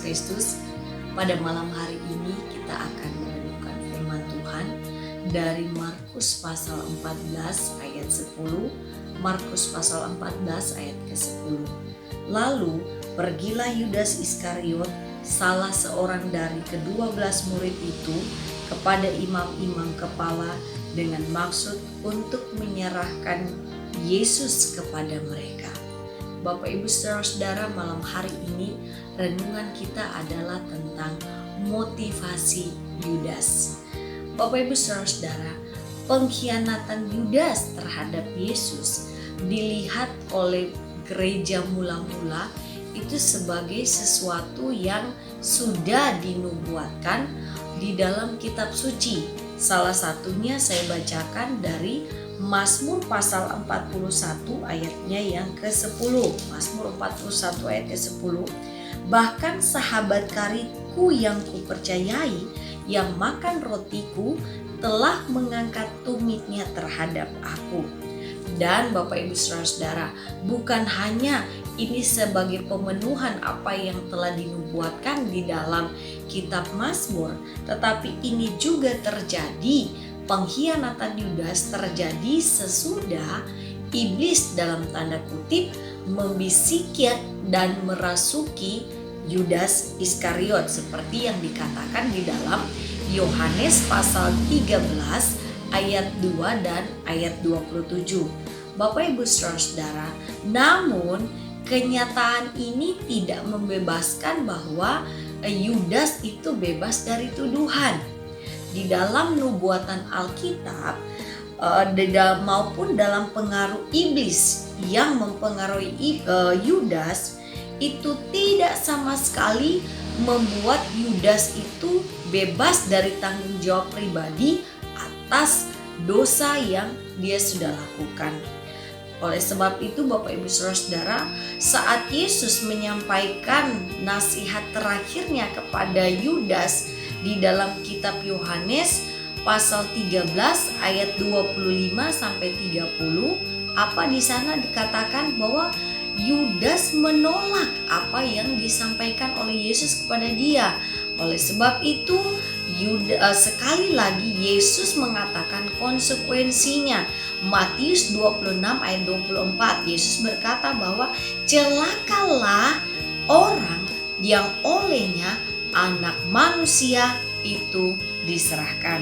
Kristus. Pada malam hari ini kita akan merenungkan firman Tuhan dari Markus pasal 14 ayat 10. Markus pasal 14 ayat ke-10. Lalu pergilah Yudas Iskariot, salah seorang dari ke-12 murid itu, kepada imam-imam kepala dengan maksud untuk menyerahkan Yesus kepada mereka. Bapak Ibu saudara-saudara, malam hari ini renungan kita adalah tentang motivasi Yudas. Bapak Ibu saudara-saudara, pengkhianatan Yudas terhadap Yesus dilihat oleh gereja mula-mula itu sebagai sesuatu yang sudah dinubuatkan di dalam kitab suci. Salah satunya saya bacakan dari Mazmur pasal 41 ayatnya yang ke-10. Mazmur 41 ayat ke-10. Bahkan sahabat karibku yang kupercayai, yang makan rotiku, telah mengangkat tumitnya terhadap aku. Dan Bapak Ibu saudara-saudara, bukan hanya ini sebagai pemenuhan apa yang telah dinubuatkan di dalam kitab Mazmur, tetapi ini juga terjadi. Pengkhianatan Yudas terjadi sesudah iblis dalam tanda kutip membisiki dan merasuki Yudas Iskariot seperti yang dikatakan di dalam Yohanes pasal 13 ayat 2 dan ayat 27. Bapak Ibu saudara-saudara, namun kenyataan ini tidak membebaskan bahwa Yudas itu bebas dari tuduhan. Di dalam nubuatan Alkitab maupun dalam pengaruh iblis yang mempengaruhi Yudas, itu tidak sama sekali membuat Yudas itu bebas dari tanggung jawab pribadi atas dosa yang dia sudah lakukan. Oleh sebab itu Bapak Ibu saudara-saudara, saat Yesus menyampaikan nasihat terakhirnya kepada Yudas di dalam kitab Yohanes pasal 13 ayat 25 sampai 30, apa di sana dikatakan bahwa Yudas menolak apa yang disampaikan oleh Yesus kepada dia. Oleh sebab itu sekali lagi Yesus mengatakan konsekuensinya. Matius 26 ayat 24, Yesus berkata bahwa celakalah orang yang olehnya Anak manusia itu diserahkan.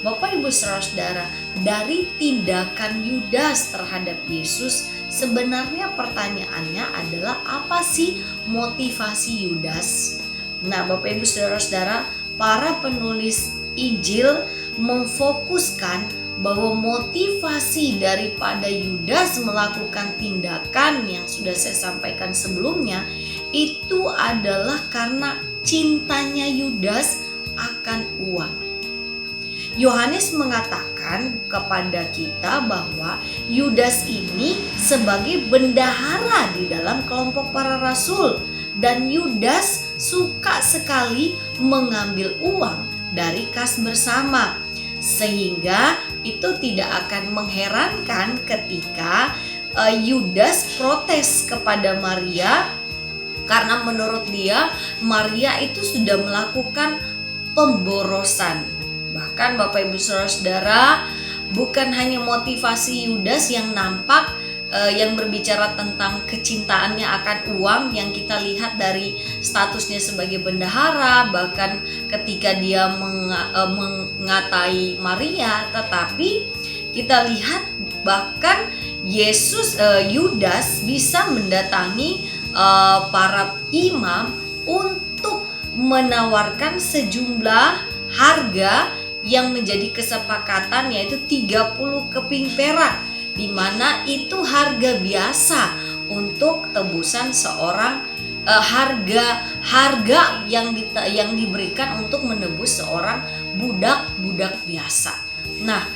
Bapak Ibu saudara-saudara, dari tindakan Yudas terhadap Yesus, sebenarnya pertanyaannya adalah apa sih motivasi Yudas? Nah, Bapak Ibu saudara-saudara, para penulis Injil memfokuskan bahwa motivasi daripada Yudas melakukan tindakan yang sudah saya sampaikan sebelumnya itu adalah karena cintanya Yudas akan uang. Yohanes mengatakan kepada kita bahwa Yudas ini sebagai bendahara di dalam kelompok para rasul, dan Yudas suka sekali mengambil uang dari kas bersama, sehingga itu tidak akan mengherankan ketika Yudas protes kepada Maria. Karena menurut dia Maria itu sudah melakukan pemborosan. Bahkan Bapak Ibu saudara-saudara, bukan hanya motivasi Yudas yang nampak yang berbicara tentang kecintaannya akan uang yang kita lihat dari statusnya sebagai bendahara, bahkan ketika dia mengatai Maria, tetapi kita lihat bahkan Yudas bisa mendatangi para imam untuk menawarkan sejumlah harga yang menjadi kesepakatan, yaitu 30 keping perak, di mana itu harga biasa untuk tebusan seorang harga yang diberikan untuk menebus seorang budak biasa. Nah,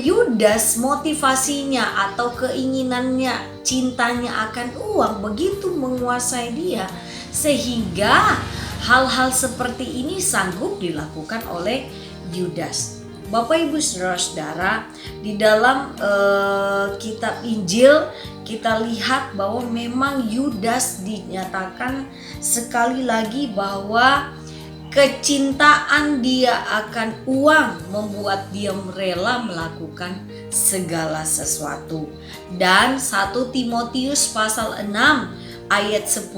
Yudas motivasinya atau keinginannya, cintanya akan uang begitu menguasai dia, sehingga hal-hal seperti ini sanggup dilakukan oleh Yudas. Bapak Ibu saudara-saudara, di dalam kitab Injil kita lihat bahwa memang Yudas dinyatakan sekali lagi bahwa kecintaan dia akan uang membuat dia rela melakukan segala sesuatu. Dan 1 Timotius pasal 6 ayat 10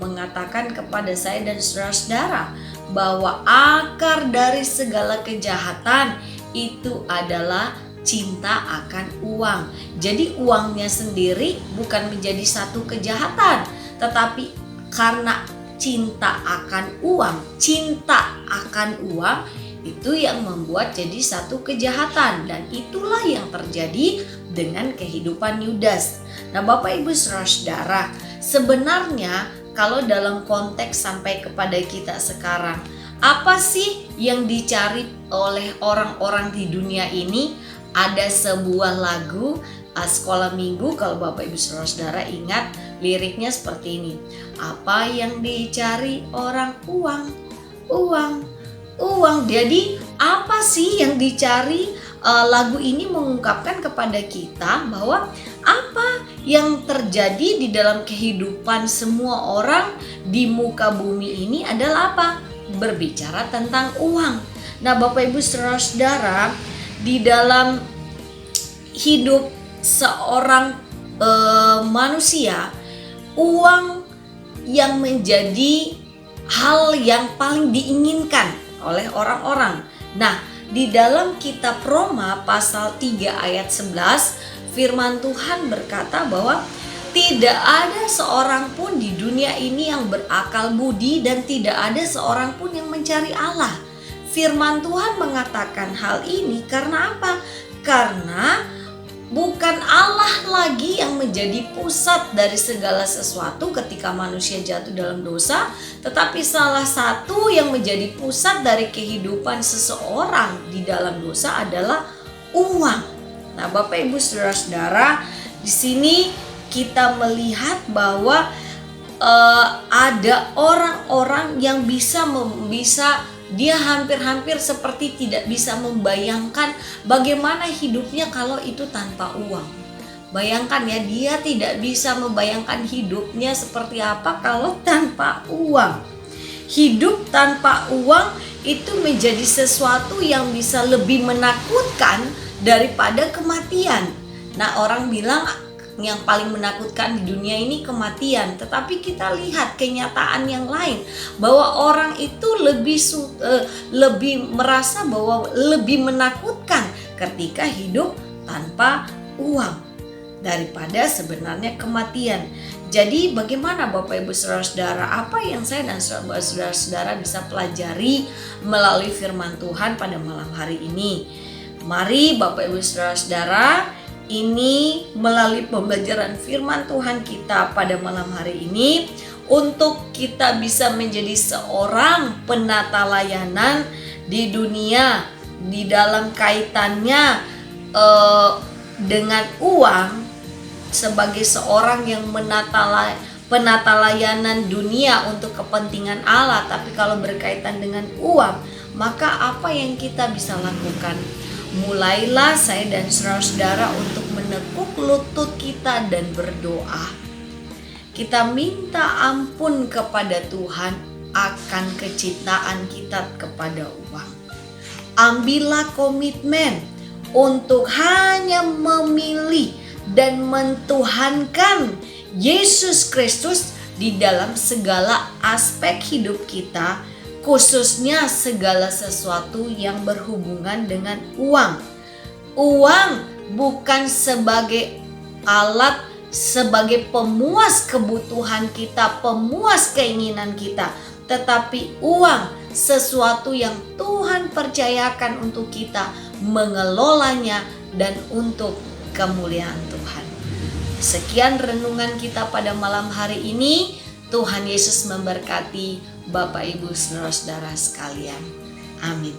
mengatakan kepada saya dan saudara-saudara bahwa akar dari segala kejahatan itu adalah cinta akan uang. Jadi uangnya sendiri bukan menjadi satu kejahatan, tetapi karena cinta akan uang itu yang membuat jadi satu kejahatan, dan itulah yang terjadi dengan kehidupan Yudas. Nah, Bapak Ibu Saudara, sebenarnya kalau dalam konteks sampai kepada kita sekarang, apa sih yang dicari oleh orang-orang di dunia ini? Ada sebuah lagu sekolah minggu, kalau Bapak Ibu Saudara ingat liriknya seperti ini. Apa yang dicari orang? Uang. Jadi apa sih yang dicari? Lagu ini mengungkapkan kepada kita bahwa apa yang terjadi di dalam kehidupan semua orang di muka bumi ini adalah apa? Berbicara tentang uang. Nah, Bapak Ibu Saudara, di dalam hidup seorang manusia, uang yang menjadi hal yang paling diinginkan oleh orang-orang. Nah, di dalam kitab Roma pasal 3 ayat 11, firman Tuhan berkata bahwa tidak ada seorang pun di dunia ini yang berakal budi, dan tidak ada seorang pun yang mencari Allah. Firman Tuhan mengatakan hal ini karena apa? Karena bukan Allah lagi yang menjadi pusat dari segala sesuatu ketika manusia jatuh dalam dosa, tetapi salah satu yang menjadi pusat dari kehidupan seseorang di dalam dosa adalah uang. Nah, Bapak Ibu Saudara-saudara, di sini kita melihat bahwa ada orang-orang yang bisa dia hampir-hampir seperti tidak bisa membayangkan bagaimana hidupnya kalau itu tanpa uang. Bayangkan ya, dia tidak bisa membayangkan hidupnya seperti apa kalau tanpa uang. Hidup tanpa uang itu menjadi sesuatu yang bisa lebih menakutkan daripada kematian. Nah, orang bilang yang paling menakutkan di dunia ini kematian, tetapi kita lihat kenyataan yang lain bahwa orang itu lebih merasa bahwa lebih menakutkan ketika hidup tanpa uang daripada sebenarnya kematian. Jadi bagaimana Bapak Ibu Saudara-saudara, apa yang saya dan saudara-saudara bisa pelajari melalui firman Tuhan pada malam hari ini? Mari Bapak Ibu Saudara-saudara, ini melalui pembelajaran firman Tuhan kita pada malam hari ini, untuk kita bisa menjadi seorang penata layanan di dunia, di dalam kaitannya dengan uang, sebagai seorang yang penata layanan dunia untuk kepentingan Allah. Tapi kalau berkaitan dengan uang, maka apa yang kita bisa lakukan? Mulailah saya dan saudara-saudara untuk menekuk lutut kita dan berdoa. Kita minta ampun kepada Tuhan akan kecintaan kita kepada uang. Ambillah komitmen untuk hanya memilih dan mentuhankan Yesus Kristus di dalam segala aspek hidup kita, khususnya segala sesuatu yang berhubungan dengan uang. Uang bukan sebagai alat, sebagai pemuas kebutuhan kita, pemuas keinginan kita, tetapi uang sesuatu yang Tuhan percayakan untuk kita mengelolanya dan untuk kemuliaan Tuhan. Sekian renungan kita pada malam hari ini. Tuhan Yesus memberkati Bapak Ibu Saudara-saudara sekalian. Amin.